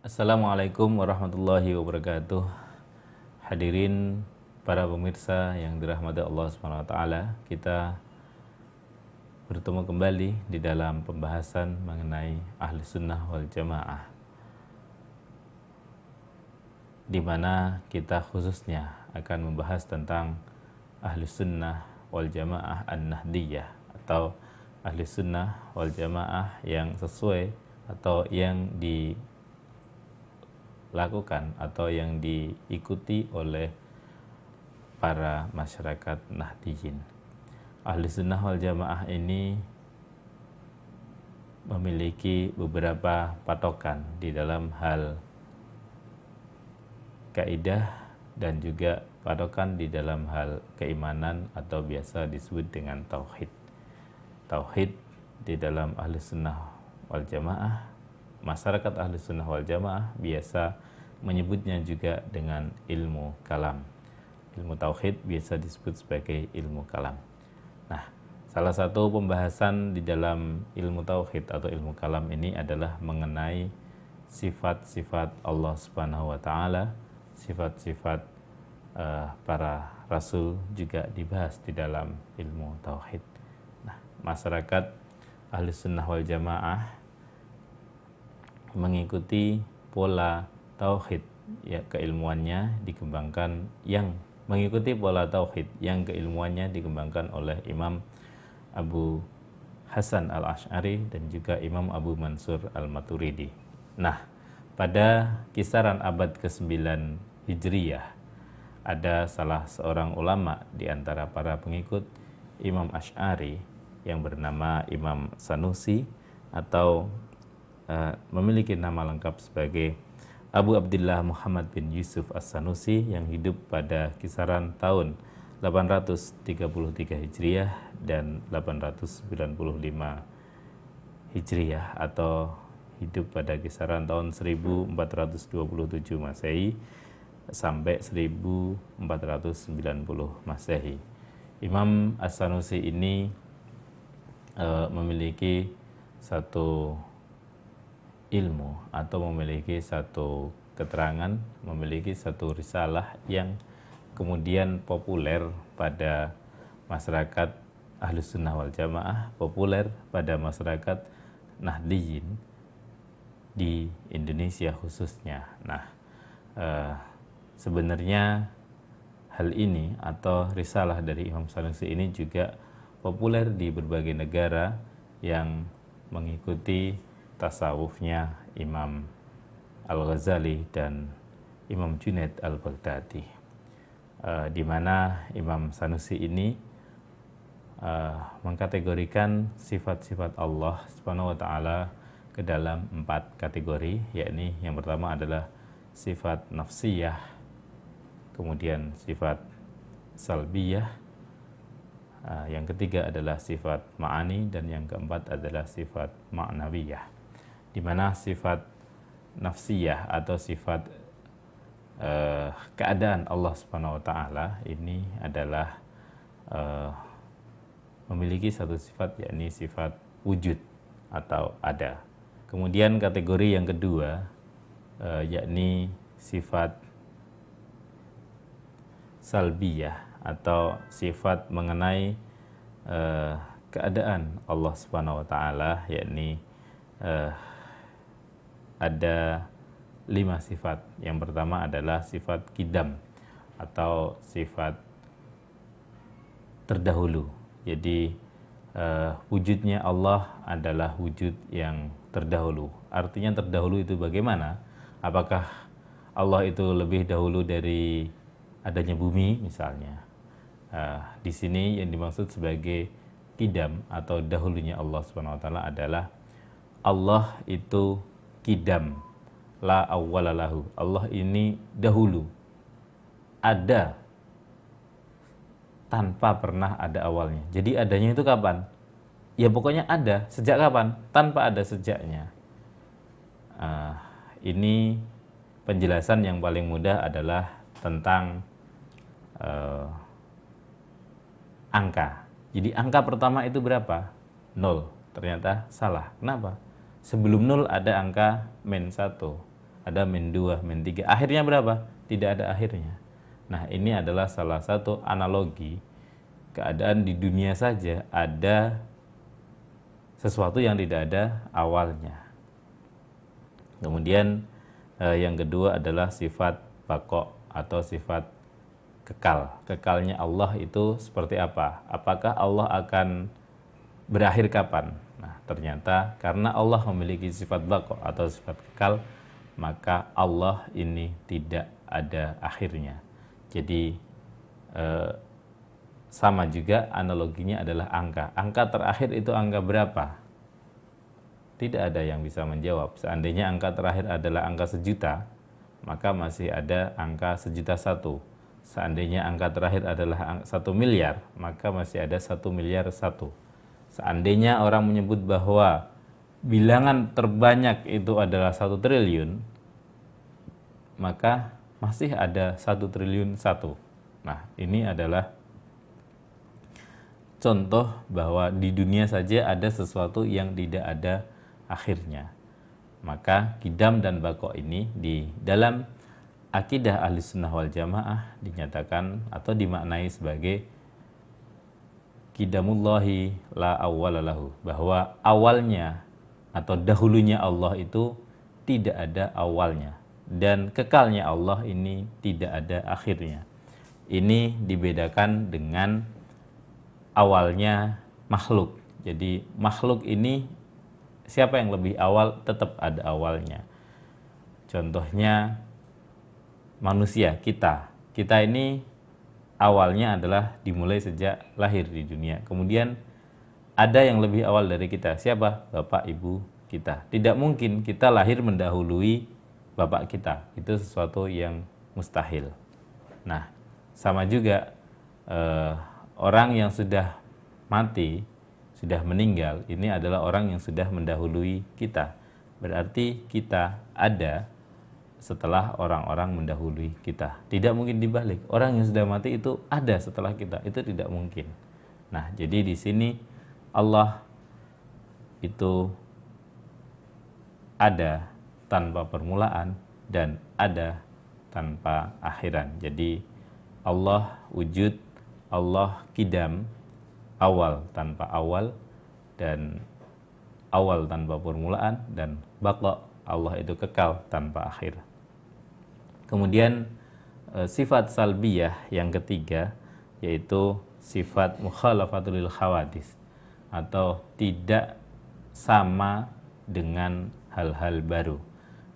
Assalamualaikum warahmatullahi wabarakatuh. Hadirin para pemirsa yang dirahmati Allah Subhanahu wa taala, kita bertemu kembali di dalam pembahasan mengenai Ahli Sunnah wal Jamaah, di mana kita khususnya akan membahas tentang Ahli Sunnah wal Jamaah An-Nahdiyah, atau Ahli Sunnah wal Jamaah yang sesuai atau yang dilakukan atau yang diikuti oleh para masyarakat Nahdiyin. Ahli Sunnah wal Jamaah ini memiliki beberapa patokan di dalam hal kaidah dan juga patokan di dalam hal keimanan atau biasa disebut dengan tauhid. Tauhid di dalam Ahli Sunnah wal Jamaah, masyarakat Ahli Sunnah wal Jamaah biasa menyebutnya juga dengan ilmu kalam. Ilmu tauhid biasa disebut sebagai ilmu kalam. Nah, salah satu pembahasan di dalam ilmu tauhid atau ilmu kalam ini adalah mengenai sifat-sifat Allah Subhanahu wa taala, sifat-sifat para rasul juga dibahas di dalam ilmu tauhid. Nah, masyarakat Ahli Sunnah wal Jamaah mengikuti pola tauhid, ya, keilmuannya dikembangkan, yang mengikuti pola tauhid yang keilmuannya dikembangkan oleh Imam Abu Hasan al-Asy'ari dan juga Imam Abu Mansur al-Maturidi. Nah, pada kisaran abad ke-9 Hijriyah, ada salah seorang ulama di antara para pengikut Imam Asy'ari yang bernama Imam Sanusi, atau memiliki nama lengkap sebagai Abu Abdillah Muhammad bin Yusuf As-Sanusi, yang hidup pada kisaran tahun 833 Hijriah dan 895 Hijriah, atau hidup pada kisaran tahun 1427 Masehi sampai 1490 Masehi. Imam As-Sanusi ini memiliki satu ilmu atau memiliki satu keterangan, memiliki satu risalah yang kemudian populer pada masyarakat Ahli Sunnah wal Jamaah, populer pada masyarakat Nahdiyin di Indonesia khususnya. Nah, sebenarnya hal ini atau risalah dari Imam Sanusi ini juga populer di berbagai negara yang mengikuti tasawufnya Imam Al-Ghazali dan Imam Junaid Al-Baghdadi, di mana Imam Sanusi ini mengkategorikan sifat-sifat Allah Subhanahu wa taala ke dalam 4 kategori, yakni yang pertama adalah sifat nafsiyah, kemudian sifat salbiyah, yang ketiga adalah sifat ma'ani, dan yang keempat adalah sifat ma'nawiyah, di mana sifat nafsiyah atau sifat keadaan Allah Subhanahu wa taala ini adalah memiliki satu sifat, yakni sifat wujud atau ada. Kemudian kategori yang kedua yakni sifat salbiyah atau sifat mengenai keadaan Allah Subhanahu wa taala, yakni ada 5 sifat. Yang pertama adalah sifat kidam atau sifat terdahulu. Jadi wujudnya Allah adalah wujud yang terdahulu. Artinya terdahulu itu bagaimana? Apakah Allah itu lebih dahulu dari adanya bumi misalnya? Di sini yang dimaksud sebagai kidam atau dahulunya Allah Subhanahu wa taala adalah Allah itu kidam, la awwalalahu. Allah ini dahulu, ada tanpa pernah ada awalnya. Jadi adanya itu kapan? Ya pokoknya ada. Sejak kapan? Tanpa ada sejaknya. Ini penjelasan yang paling mudah adalah tentang angka. Jadi angka pertama itu berapa? 0. Ternyata salah. Kenapa? Sebelum 0 ada angka -1. ada min 2, min 3. Akhirnya berapa? Tidak ada akhirnya. Nah, ini adalah salah satu analogi keadaan di dunia saja ada sesuatu yang tidak ada awalnya. Kemudian yang kedua adalah sifat baqo atau sifat kekal. Kekalnya Allah itu seperti apa? Apakah Allah akan berakhir kapan? Nah, ternyata karena Allah memiliki sifat baqo atau sifat kekal, maka Allah ini tidak ada akhirnya. Jadi sama juga analoginya adalah angka. Angka terakhir itu angka berapa? Tidak ada yang bisa menjawab. Seandainya angka terakhir adalah angka 1.000.000, maka masih ada angka 1.000.001. Seandainya angka terakhir adalah 1 miliar, maka masih ada 1 miliar 1. Seandainya orang menyebut bahwa bilangan terbanyak itu adalah 1 triliun, maka masih ada 1 triliun 1. Nah, ini adalah contoh bahwa di dunia saja ada sesuatu yang tidak ada akhirnya. Maka qidam dan baqo ini di dalam akidah Ahlussunnah wal Jamaah dinyatakan atau dimaknai sebagai qidamullahi la awwala lahu, bahwa awalnya atau dahulunya Allah itu tidak ada awalnya, dan kekalnya Allah ini tidak ada akhirnya. Ini dibedakan dengan awalnya makhluk. Jadi makhluk ini siapa yang lebih awal, tetap ada awalnya. Contohnya manusia, kita ini awalnya adalah dimulai sejak lahir di dunia. Kemudian ada yang lebih awal dari kita. Siapa? Bapak ibu kita. Tidak mungkin kita lahir mendahului bapak kita. Itu sesuatu yang mustahil. Nah, sama juga orang yang sudah mati, sudah meninggal, ini adalah orang yang sudah mendahului kita. Berarti kita ada setelah orang-orang mendahului kita. Tidak mungkin dibalik. Orang yang sudah mati itu ada setelah kita. Itu tidak mungkin. Nah, jadi di sini Allah itu ada tanpa permulaan dan ada tanpa akhiran. Jadi Allah wujud, Allah qidam, awal tanpa awal, dan awal tanpa permulaan, dan baqa, Allah itu kekal tanpa akhir. Kemudian sifat salbiyah yang ketiga yaitu sifat mukhalafatul lil khawadis atau tidak sama dengan hal-hal baru.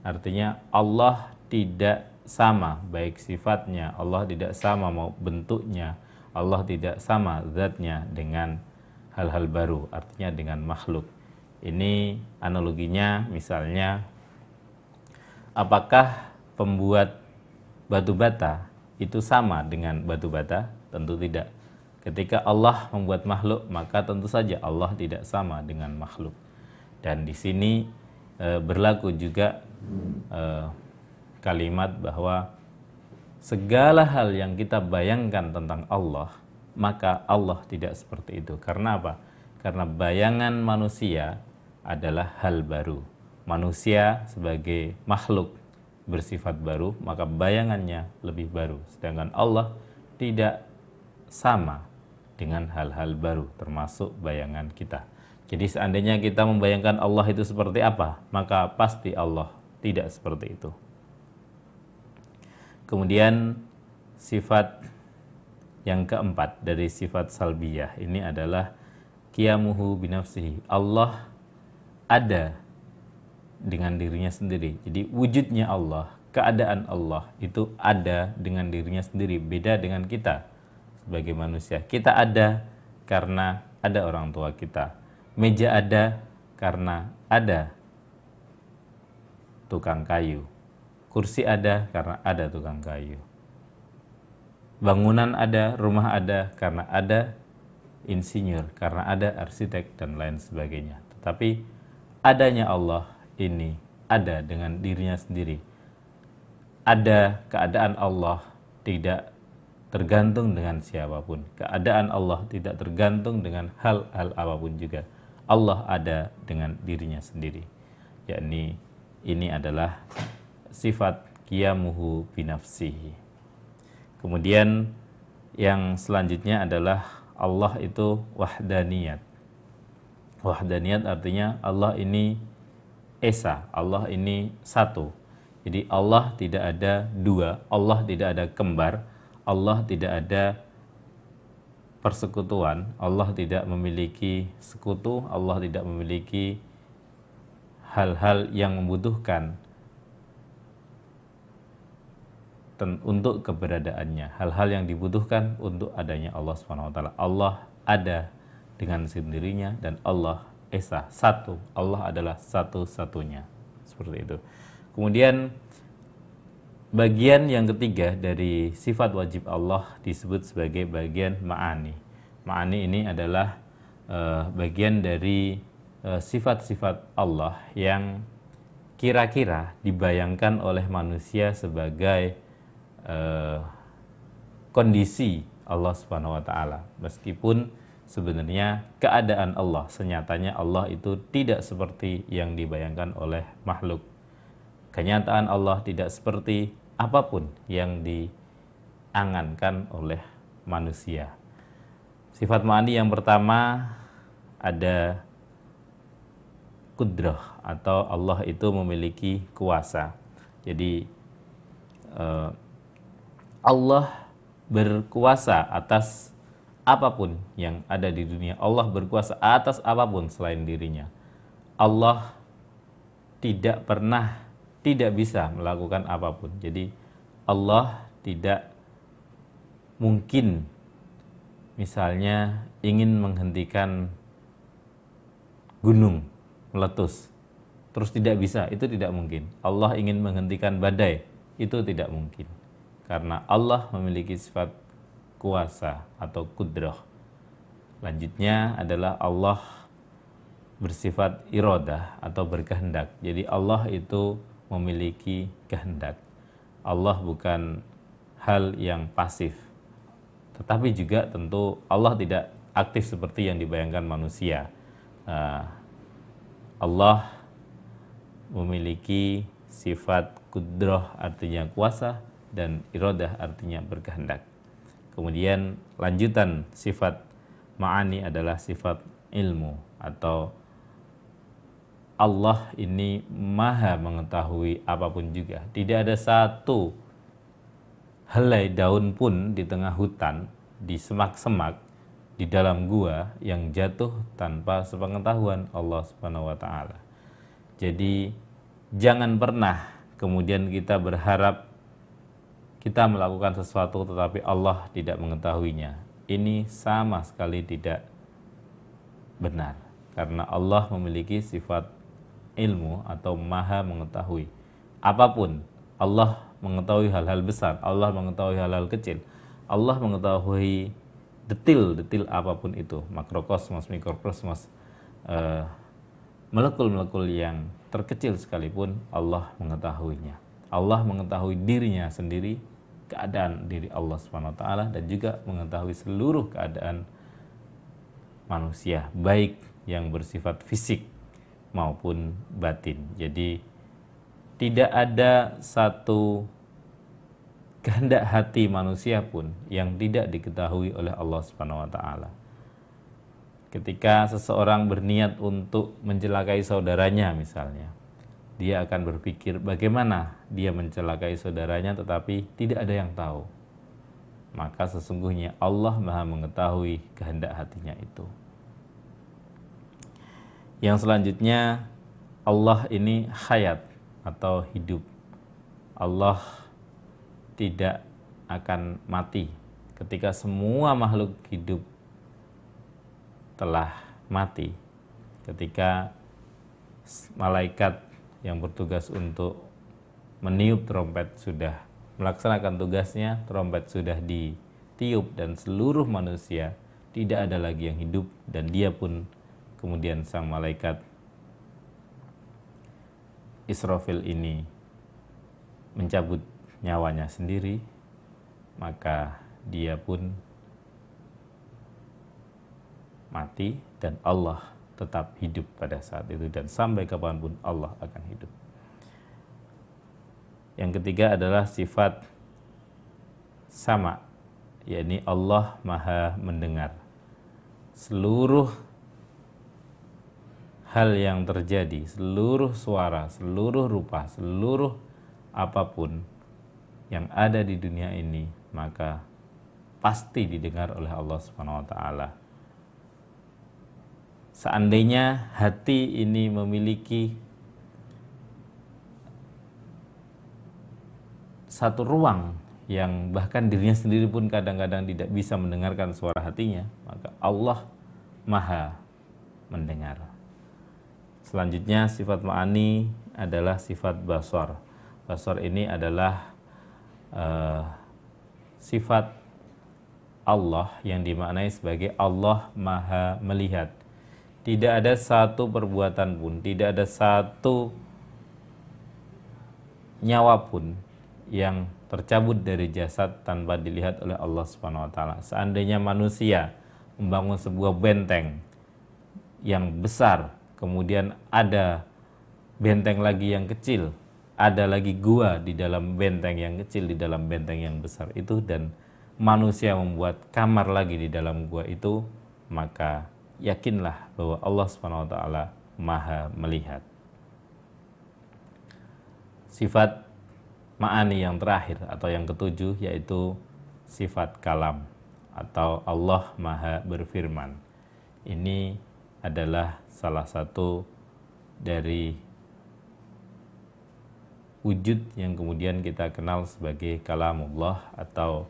Artinya Allah tidak sama baik sifatnya, Allah tidak sama mau bentuknya, Allah tidak sama zatnya dengan hal-hal baru, artinya dengan makhluk. Ini analoginya misalnya, apakah pembuat batu bata itu sama dengan batu bata? Tentu tidak. Ketika Allah membuat makhluk, maka tentu saja Allah tidak sama dengan makhluk. Dan di sini berlaku juga kalimat bahwa segala hal yang kita bayangkan tentang Allah, maka Allah tidak seperti itu. Karena apa? Karena bayangan manusia adalah hal baru. Manusia sebagai makhluk bersifat baru, maka bayangannya lebih baru. Sedangkan Allah tidak sama dengan hal-hal baru, termasuk bayangan kita. Jadi seandainya kita membayangkan Allah itu seperti apa, maka pasti Allah tidak seperti itu. Kemudian sifat yang keempat dari sifat salbiyah ini adalah qiyamuhu binafsihi. Allah ada dengan dirinya sendiri. Jadi wujudnya Allah, keadaan Allah itu ada dengan dirinya sendiri. Beda dengan kita sebagai manusia. Kita ada karena ada orang tua kita. Meja ada karena ada tukang kayu. Kursi ada karena ada tukang kayu. Bangunan ada, rumah ada karena ada insinyur, karena ada arsitek dan lain sebagainya. Tetapi adanya Allah ini ada dengan dirinya sendiri. Ada keadaan Allah tidak tergantung dengan siapapun. Keadaan Allah tidak tergantung dengan hal-hal apapun juga. Allah ada dengan dirinya sendiri. Yakni ini adalah sifat qiyamuhu binafsihi. Kemudian yang selanjutnya adalah Allah itu wahdaniyat. Wahdaniyat artinya Allah ini esa, Allah ini satu. Jadi Allah tidak ada dua, Allah tidak ada kembar, Allah tidak ada persekutuan, Allah tidak memiliki sekutu, Allah tidak memiliki hal-hal yang membutuhkan untuk keberadaannya, hal-hal yang dibutuhkan untuk adanya Allah SWT. Allah ada dengan sendirinya dan Allah esa, satu. Allah adalah satu-satunya. Seperti itu. Kemudian bagian yang ketiga dari sifat wajib Allah disebut sebagai bagian ma'ani. Ma'ani ini adalah bagian dari sifat-sifat Allah yang kira-kira dibayangkan oleh manusia sebagai kondisi Allah Subhanahu wa taala. Meskipun sebenarnya keadaan Allah, senyatanya Allah itu tidak seperti yang dibayangkan oleh makhluk. Kenyataan Allah tidak seperti apapun yang diangankan oleh manusia. Sifat ma'ani yang pertama ada kudrah, atau Allah itu memiliki kuasa. Jadi Allah berkuasa atas apapun yang ada di dunia. Allah berkuasa atas apapun selain dirinya. Allah tidak pernah, tidak bisa melakukan apapun. Jadi Allah tidak mungkin misalnya ingin menghentikan gunung meletus, terus tidak bisa, itu tidak mungkin. Allah ingin menghentikan badai, itu tidak mungkin. Karena Allah memiliki sifat kuasa atau kudrah. Lanjutnya adalah Allah bersifat iradah atau berkehendak. Jadi Allah itu memiliki kehendak. Allah bukan hal yang pasif. Tetapi juga tentu Allah tidak aktif seperti yang dibayangkan manusia. Allah memiliki sifat kudrah artinya kuasa, dan iradah artinya berkehendak. Kemudian lanjutan sifat ma'ani adalah sifat ilmu, atau Allah ini maha mengetahui apapun juga. Tidak ada satu helai daun pun di tengah hutan, di semak-semak, di dalam gua yang jatuh tanpa sepengetahuan Allah Subhanahu wa taala. Jadi jangan pernah kemudian kita berharap kita melakukan sesuatu tetapi Allah tidak mengetahuinya. Ini sama sekali tidak benar, karena Allah memiliki sifat ilmu atau maha mengetahui apapun. Allah mengetahui hal-hal besar, Allah mengetahui hal-hal kecil, Allah mengetahui detil-detil apapun itu, makrokosmos, mikrokosmos, molekul-molekul yang terkecil sekalipun Allah mengetahuinya. Allah mengetahui dirinya sendiri, keadaan diri Allah SWT, dan juga mengetahui seluruh keadaan manusia, baik yang bersifat fisik maupun batin. Jadi tidak ada satu kehendak hati manusia pun yang tidak diketahui oleh Allah SWT. Ketika seseorang berniat untuk mencelakai saudaranya misalnya, dia akan berpikir bagaimana dia mencelakai saudaranya tetapi tidak ada yang tahu. Maka sesungguhnya Allah maha mengetahui kehendak hatinya itu. Yang selanjutnya, Allah ini hayat atau hidup. Allah tidak akan mati. Ketika semua makhluk hidup telah mati, ketika malaikat yang bertugas untuk meniup trompet sudah melaksanakan tugasnya, trompet sudah ditiup dan seluruh manusia tidak ada lagi yang hidup, dan dia pun kemudian sang malaikat Israfil ini mencabut nyawanya sendiri, maka dia pun mati dan Allah tetap hidup pada saat itu, dan sampai kapanpun Allah akan hidup. Yang ketiga adalah sifat sama, yakni Allah Maha mendengar seluruh hal yang terjadi, seluruh suara, seluruh rupa, seluruh apapun yang ada di dunia ini, maka pasti didengar oleh Allah Subhanahu wa taala. Seandainya hati ini memiliki satu ruang yang bahkan dirinya sendiri pun kadang-kadang tidak bisa mendengarkan suara hatinya, maka Allah Maha mendengar. Selanjutnya sifat ma'ani adalah sifat basar. Basar ini adalah sifat Allah yang dimaknai sebagai Allah Maha melihat. Tidak ada satu perbuatan pun, tidak ada satu nyawa pun yang tercabut dari jasad tanpa dilihat oleh Allah Subhanahu wa taala. Seandainya manusia membangun sebuah benteng yang besar, kemudian ada benteng lagi yang kecil, ada lagi gua di dalam benteng yang kecil, di dalam benteng yang besar itu, dan manusia membuat kamar lagi di dalam gua itu, maka yakinlah bahwa Allah Subhanahu wa taala Maha melihat. Sifat ma'ani yang terakhir atau yang ketujuh yaitu sifat kalam atau Allah Maha berfirman. Ini adalah salah satu dari wujud yang kemudian kita kenal sebagai kalamullah atau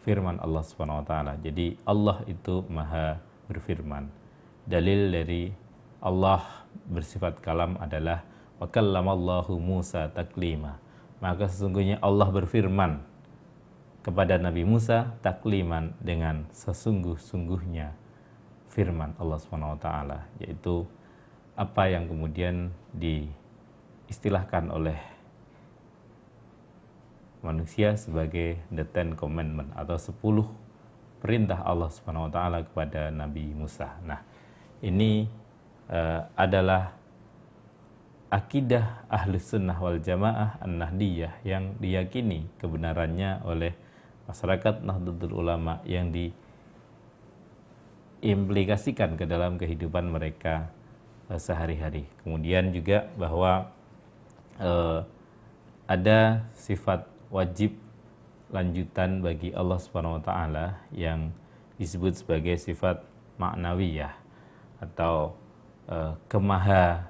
firman Allah Subhanahu wa taala. Jadi Allah itu Maha berfirman. Dalil dari Allah bersifat kalam adalah wa kallamallahu Musa taklima. Maka sesungguhnya Allah berfirman kepada Nabi Musa takliman, dengan sesungguh-sungguhnya firman Allah Subhanahu wa taala, yaitu apa yang kemudian diistilahkan oleh manusia sebagai the 10 commandment atau 10 perintah Allah Subhanahu wa taala kepada Nabi Musa. Nah, ini adalah akidah Ahlus Sunnah wal Jamaah An-Nahdiyah yang diyakini kebenarannya oleh masyarakat Nahdlatul Ulama, yang diimplikasikan ke dalam kehidupan mereka sehari-hari. Kemudian juga bahwa ada sifat wajib lanjutan bagi Allah Subhanahu wa taala yang disebut sebagai sifat ma'nawiyah atau kemaha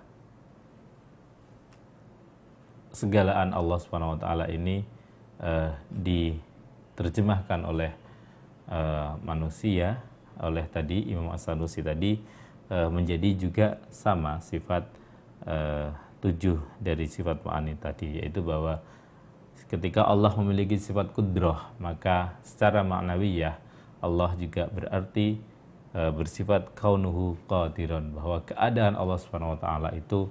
segalaan Allah Subhanahu wa taala ini diterjemahkan oleh manusia, oleh tadi Imam As-Sanusi tadi, menjadi juga sama sifat 7 dari sifat ma'ani tadi, yaitu bahwa ketika Allah memiliki sifat kudrah, maka secara ma'nawiyah Allah juga berarti bersifat kaunuhu qadiran, bahwa keadaan Allah Subhanahu wa taala itu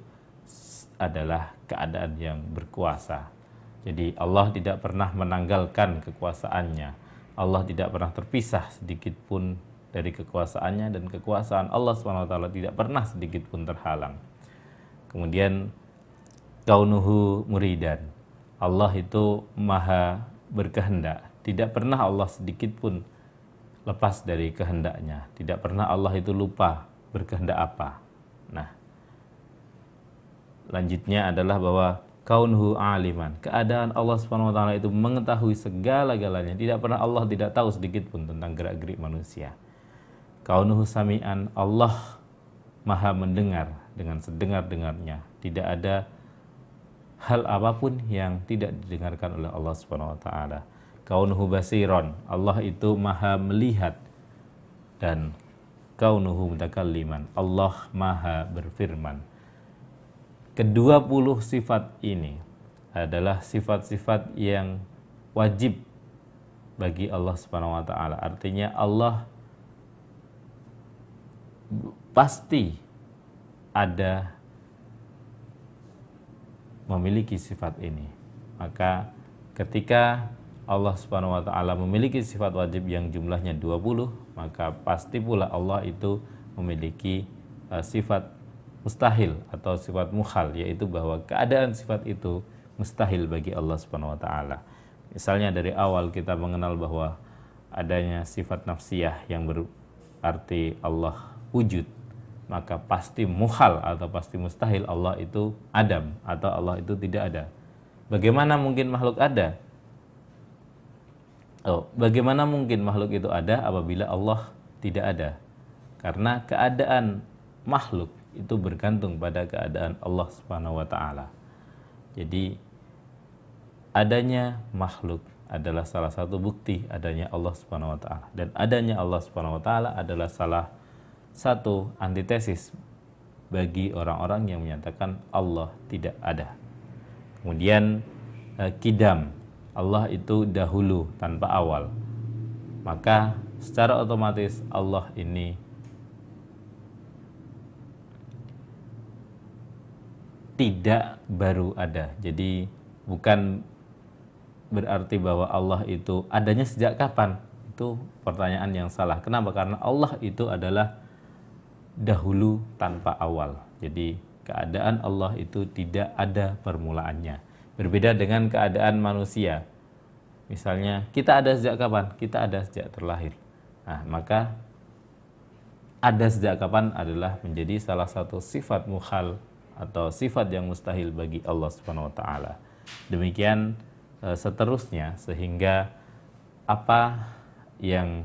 adalah keadaan yang berkuasa. Jadi Allah tidak pernah menanggalkan kekuasaannya. Allah tidak pernah terpisah sedikit pun dari kekuasaannya, dan kekuasaan Allah Subhanahu wa taala tidak pernah sedikit pun terhalang. Kemudian kaunuhu muridan. Allah itu Maha berkehendak. Tidak pernah Allah sedikit pun lepas dari kehendaknya. Tidak pernah Allah itu lupa berkehendak apa. Nah, lanjutnya adalah bahwa kaunuhu aliman. Keadaan Allah Subhanahu wa taala itu mengetahui segala-galanya. Tidak pernah Allah tidak tahu sedikit pun tentang gerak-gerik manusia. Kaunuhu sami'an. Allah Maha mendengar dengan sedengar-dengarnya. Tidak ada hal apapun yang tidak didengarkan oleh Allah Subhanahu wa taala. Kaunuhu basiron. Allah itu Maha melihat. Dan kaunuhu mutakalliman. Allah Maha berfirman. Ke-20 sifat ini adalah sifat-sifat yang wajib bagi Allah Subhanahu wa taala. Artinya Allah pasti ada memiliki sifat ini. Maka ketika Allah Subhanahu wa taala memiliki sifat wajib yang jumlahnya 20, maka pasti pula Allah itu memiliki sifat mustahil atau sifat mukhal, yaitu bahwa keadaan sifat itu mustahil bagi Allah Subhanahu wa taala. Misalnya dari awal kita mengenal bahwa adanya sifat nafsiyah yang berarti Allah wujud, maka pasti muhal atau pasti mustahil Allah itu adam atau Allah itu tidak ada. Bagaimana mungkin makhluk ada? Bagaimana mungkin makhluk itu ada apabila Allah tidak ada? Karena keadaan makhluk itu bergantung pada keadaan Allah Subhanahu wa taala. Jadi adanya makhluk adalah salah satu bukti adanya Allah Subhanahu wa taala, dan adanya Allah Subhanahu wa taala adalah salah satu antitesis bagi orang-orang yang menyatakan Allah tidak ada. Kemudian kidam, Allah itu dahulu tanpa awal. Maka secara otomatis Allah ini tidak baru ada. Jadi bukan berarti bahwa Allah itu adanya sejak kapan. Itu pertanyaan yang salah. Kenapa? Karena Allah itu adalah dahulu tanpa awal. Jadi keadaan Allah itu tidak ada permulaannya. Berbeda dengan keadaan manusia. Misalnya kita ada sejak kapan? Kita ada sejak terlahir. Nah, maka ada sejak kapan adalah menjadi salah satu sifat mukhal atau sifat yang mustahil bagi Allah Subhanahu wa taala. Demikian seterusnya, sehingga apa yang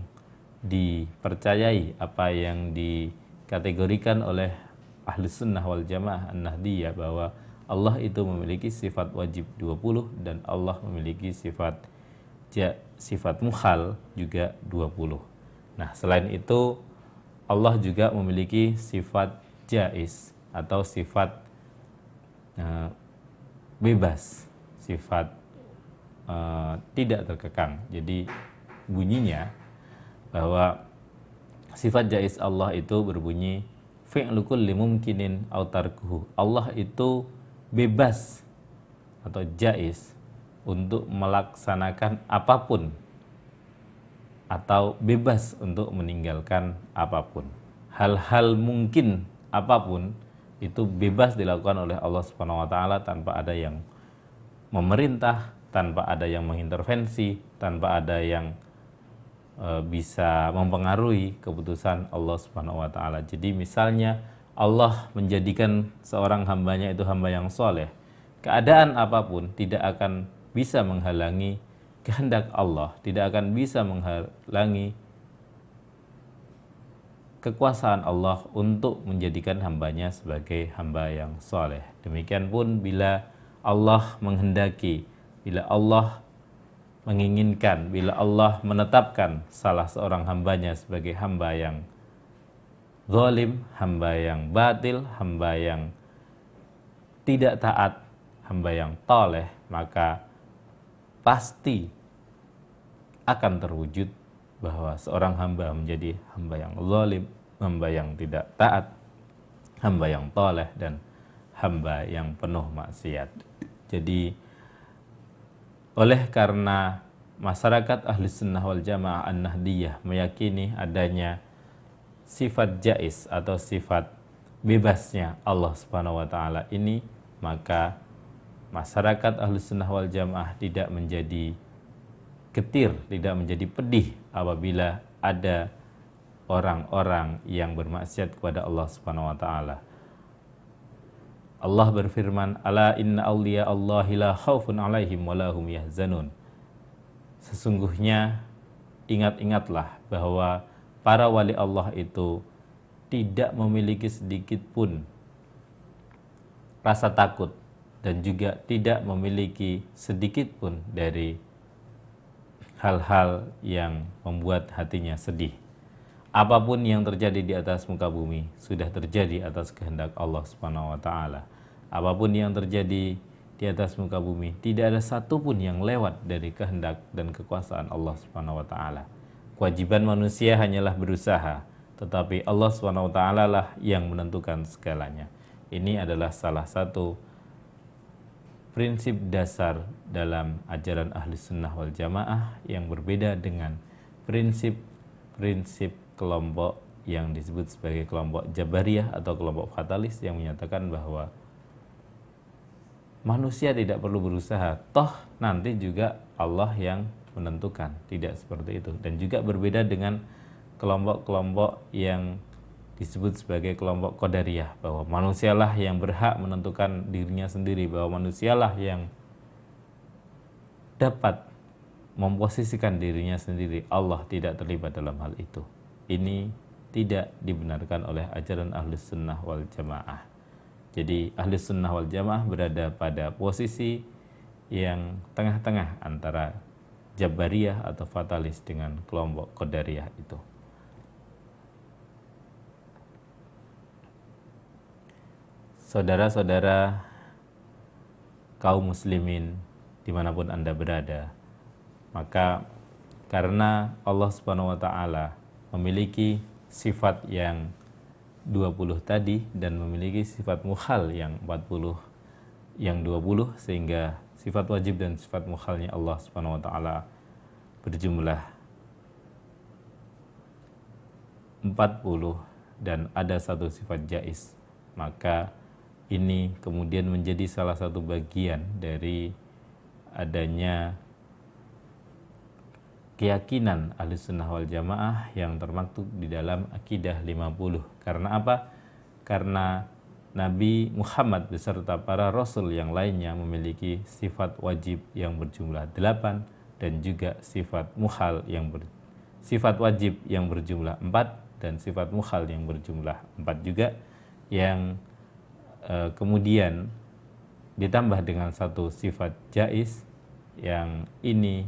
dipercayai, apa yang dikategorikan oleh Ahlus Sunnah wal Jamaah An-Nahdiyah bahwa Allah itu memiliki sifat wajib 20 dan Allah memiliki sifat mukhal juga 20. Nah, selain itu Allah juga memiliki sifat jaiz atau sifat bebas, sifat tidak terkekang. Jadi bunyinya bahwa sifat jaiz Allah itu berbunyi fi'lu kulli mumkinin aw tarkuhu. Allah itu bebas atau jaiz untuk melaksanakan apapun atau bebas untuk meninggalkan apapun. Hal-hal mungkin apapun itu bebas dilakukan oleh Allah Subhanahu wa taala tanpa ada yang memerintah, tanpa ada yang mengintervensi, tanpa ada yang bisa mempengaruhi keputusan Allah Subhanahu wa taala. Jadi misalnya Allah menjadikan seorang hambanya itu hamba yang soleh, keadaan apapun tidak akan bisa menghalangi kehendak Allah, tidak akan bisa menghalangi kekuasaan Allah untuk menjadikan hambanya sebagai hamba yang soleh. Demikian pun bila Allah menghendaki, bila Allah menginginkan, bila Allah menetapkan salah seorang hambanya sebagai hamba yang zalim, hamba yang batil, hamba yang tidak taat, hamba yang toleh, maka pasti akan terwujud bahwa seorang hamba menjadi hamba yang zalim, hamba yang tidak taat, hamba yang toleh, dan hamba yang penuh maksiat. Jadi oleh karena masyarakat Ahlus Sunnah wal Jamaah An-Nahdiyah meyakini adanya sifat jaiz atau sifat bebasnya Allah Subhanahu wa taala ini, maka masyarakat Ahlus Sunnah wal Jamaah tidak menjadi getir, tidak menjadi pedih apabila ada orang-orang yang bermaksiat kepada Allah Subhanahu wa taala. Allah berfirman, "Ala inna awliya Allahi la khaufun 'alaihim wa la hum yahzanun." Sesungguhnya ingat-ingatlah bahwa para wali Allah itu tidak memiliki sedikit pun rasa takut dan juga tidak memiliki sedikit pun dari hal-hal yang membuat hatinya sedih. Apapun yang terjadi di atas muka bumi sudah terjadi atas kehendak Allah Subhanahu wa taala. Apapun yang terjadi di atas muka bumi tidak ada satupun yang lewat dari kehendak dan kekuasaan Allah Subhanahu wa taala. Kewajiban manusia hanyalah berusaha, tetapi Allah Subhanahu wa taala lah yang menentukan segalanya. Ini adalah salah satu prinsip dasar dalam ajaran Ahlus Sunnah wal Jamaah yang berbeda dengan prinsip-prinsip kelompok yang disebut sebagai kelompok Jabariyah atau kelompok fatalis yang menyatakan bahwa manusia tidak perlu berusaha, toh nanti juga Allah yang menentukan. Tidak seperti itu. Dan juga berbeda dengan kelompok-kelompok yang disebut sebagai kelompok Qadariyah, bahwa manusialah yang berhak menentukan dirinya sendiri, bahwa manusialah yang dapat memposisikan dirinya sendiri. Allah tidak terlibat dalam hal itu. Ini tidak dibenarkan oleh ajaran Ahlus Sunnah wal Jamaah. Jadi Ahlus Sunnah wal Jamaah berada pada posisi yang tengah-tengah antara Jabariyah atau fatalis dengan kelompok Qadariyah itu. Saudara-saudara kaum muslimin dimanapun Anda berada, maka karena Allah Subhanahu wa Ta'ala memiliki sifat yang 20 tadi dan memiliki sifat mukhal yang 40, yang 20, sehingga sifat wajib dan sifat mukhalnya Allah Subhanahu wa Ta'ala berjumlah 40 dan ada satu sifat jaiz. Maka ini kemudian menjadi salah satu bagian dari adanya keyakinan Ahlus Sunnah wal Jamaah yang termaktub di dalam akidah 50. Karena apa? Karena Nabi Muhammad beserta para rasul yang lainnya memiliki sifat wajib yang berjumlah 8 dan juga sifat mukhal sifat wajib yang berjumlah 4 dan sifat mukhal yang berjumlah 4 juga, yang kemudian ditambah dengan satu sifat jaiz, yang ini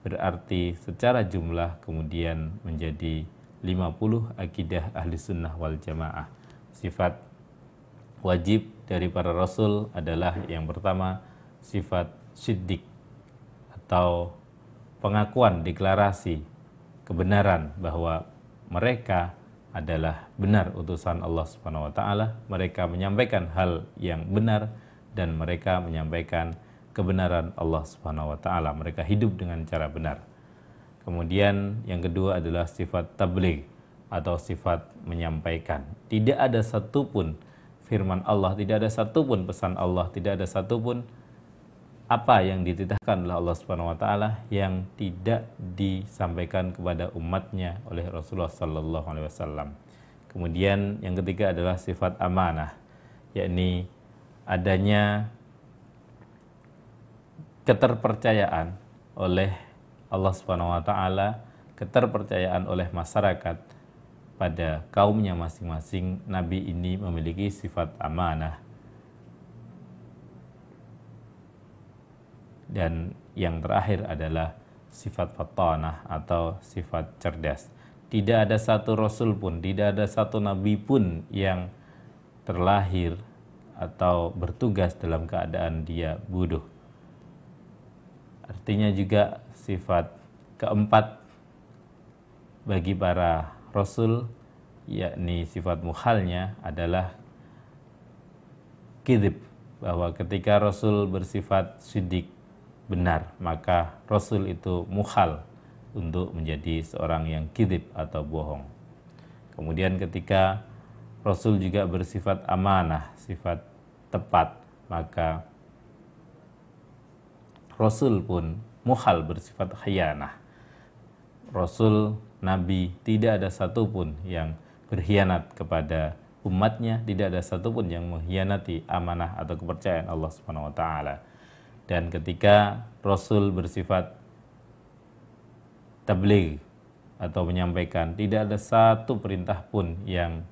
berarti secara jumlah kemudian menjadi 50 akidah Ahli Sunnah wal Jamaah. Sifat wajib dari para rasul adalah yang pertama sifat siddiq atau pengakuan, deklarasi kebenaran bahwa mereka adalah benar utusan Allah Subhanahu wa Ta'ala. Mereka menyampaikan hal yang benar dan mereka menyampaikan kebenaran Allah Subhanahu wa Ta'ala. Mereka hidup dengan cara benar. Kemudian yang kedua adalah sifat tabligh atau sifat menyampaikan. Tidak ada satupun firman Allah, tidak ada satupun pesan Allah, tidak ada satupun apa yang dititahkan oleh Allah Subhanahu wa Ta'ala yang tidak disampaikan kepada umatnya oleh Rasulullah sallallahu alaihi wasallam. Kemudian yang ketiga adalah sifat amanah, yakni adanya keterpercayaan oleh Allah Subhanahu wa Ta'ala, keterpercayaan oleh masyarakat pada kaumnya masing-masing. Nabi ini memiliki sifat amanah. Dan yang terakhir adalah sifat fatanah atau sifat cerdas. Tidak ada satu rasul pun, tidak ada satu nabi pun yang terlahir atau bertugas dalam keadaan dia bodoh. Artinya juga sifat keempat bagi para rasul, yakni sifat mukhalnya adalah kidib, bahwa ketika rasul bersifat siddiq, benar, maka rasul itu mukhal untuk menjadi seorang yang kidib atau bohong. Kemudian ketika rasul juga bersifat amanah, sifat tepat, maka rasul pun mukhal bersifat khianah. Rasul, nabi, tidak ada satupun yang berkhianat kepada umatnya, tidak ada satupun yang mengkhianati amanah atau kepercayaan Allah Subhanahu wa Ta'ala. Dan ketika rasul bersifat tabligh atau menyampaikan, tidak ada satu perintah pun yang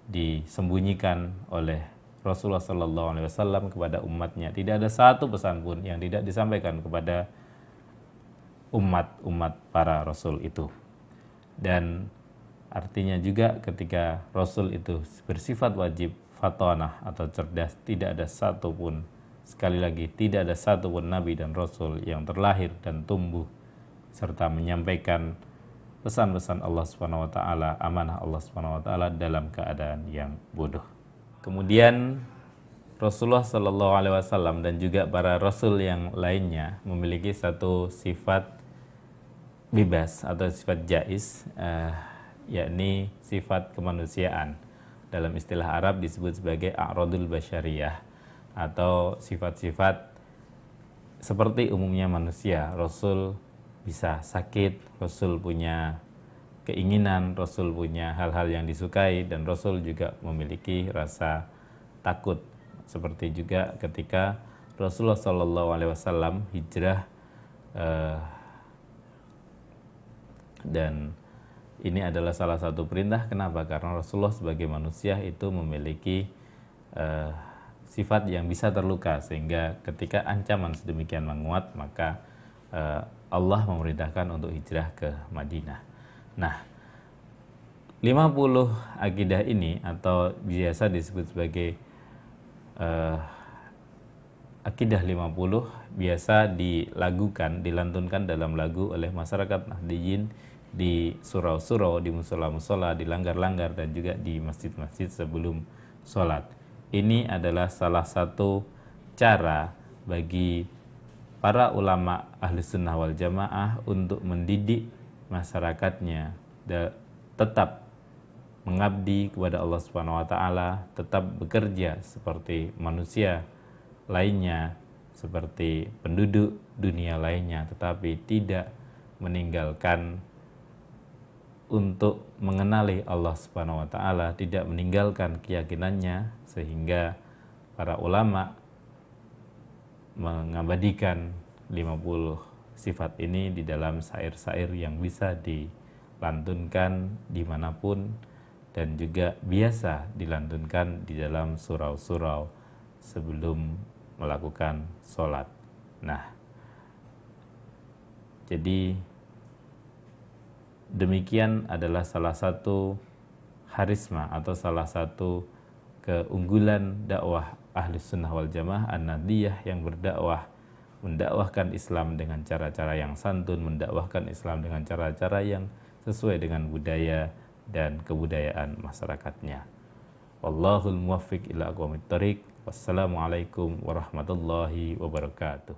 disembunyikan oleh Rasulullah sallallahu alaihi wasallam kepada umatnya. Tidak ada satu pesan pun yang tidak disampaikan kepada umat para rasul itu. Dan artinya juga ketika rasul itu bersifat wajib fatanah atau cerdas, tidak ada satu pun, sekali lagi, tidak ada satu pun nabi dan rasul yang terlahir dan tumbuh serta menyampaikan pesan-pesan Allah Subhanahu wa Ta'ala, amanah Allah Subhanahu wa Ta'ala dalam keadaan yang bodoh. Kemudian Rasulullah Sallallahu Alaihi Wasallam dan juga para rasul yang lainnya memiliki satu sifat bebas atau sifat jaiz, yakni sifat kemanusiaan. Dalam istilah Arab disebut sebagai a'radul basyariyah atau sifat-sifat seperti umumnya manusia. Rasul bisa sakit, Rasul punya keinginan, Rasul punya hal-hal yang disukai, dan Rasul juga memiliki rasa takut. Seperti juga ketika Rasulullah SAW hijrah, dan ini adalah salah satu perintah. Kenapa? Karena Rasulullah sebagai manusia itu memiliki sifat yang bisa terluka, sehingga ketika ancaman sedemikian menguat, maka Allah memerintahkan untuk hijrah ke Madinah. Nah, 50 akidah ini atau biasa disebut sebagai akidah 50 biasa dilantunkan dalam lagu oleh masyarakat Nahdiyin di surau-surau, di musola-musola, di langgar-langgar, dan juga di masjid-masjid sebelum sholat. Ini adalah salah satu cara bagi para ulama ahli sunnah wal jamaah untuk mendidik masyarakatnya tetap mengabdi kepada Allah Subhanahu wa taala, tetap bekerja seperti manusia lainnya, seperti penduduk dunia lainnya, tetapi tidak meninggalkan untuk mengenali Allah Subhanahu wa taala, tidak meninggalkan keyakinannya, sehingga para ulama mengabadikan 50 sifat ini di dalam syair-syair yang bisa dilantunkan dimanapun, dan juga biasa dilantunkan di dalam surau-surau sebelum melakukan sholat. Nah, jadi demikian adalah salah satu harisma atau salah satu keunggulan dakwah ahli sunnah wal jamaah an-nadiyah, yang mendakwahkan Islam dengan cara-cara yang santun, mendakwahkan Islam dengan cara-cara yang sesuai dengan budaya dan kebudayaan masyarakatnya. Wallahul muwaffiq ila aqwamit thoriq. Wassalamualaikum warahmatullahi wabarakatuh.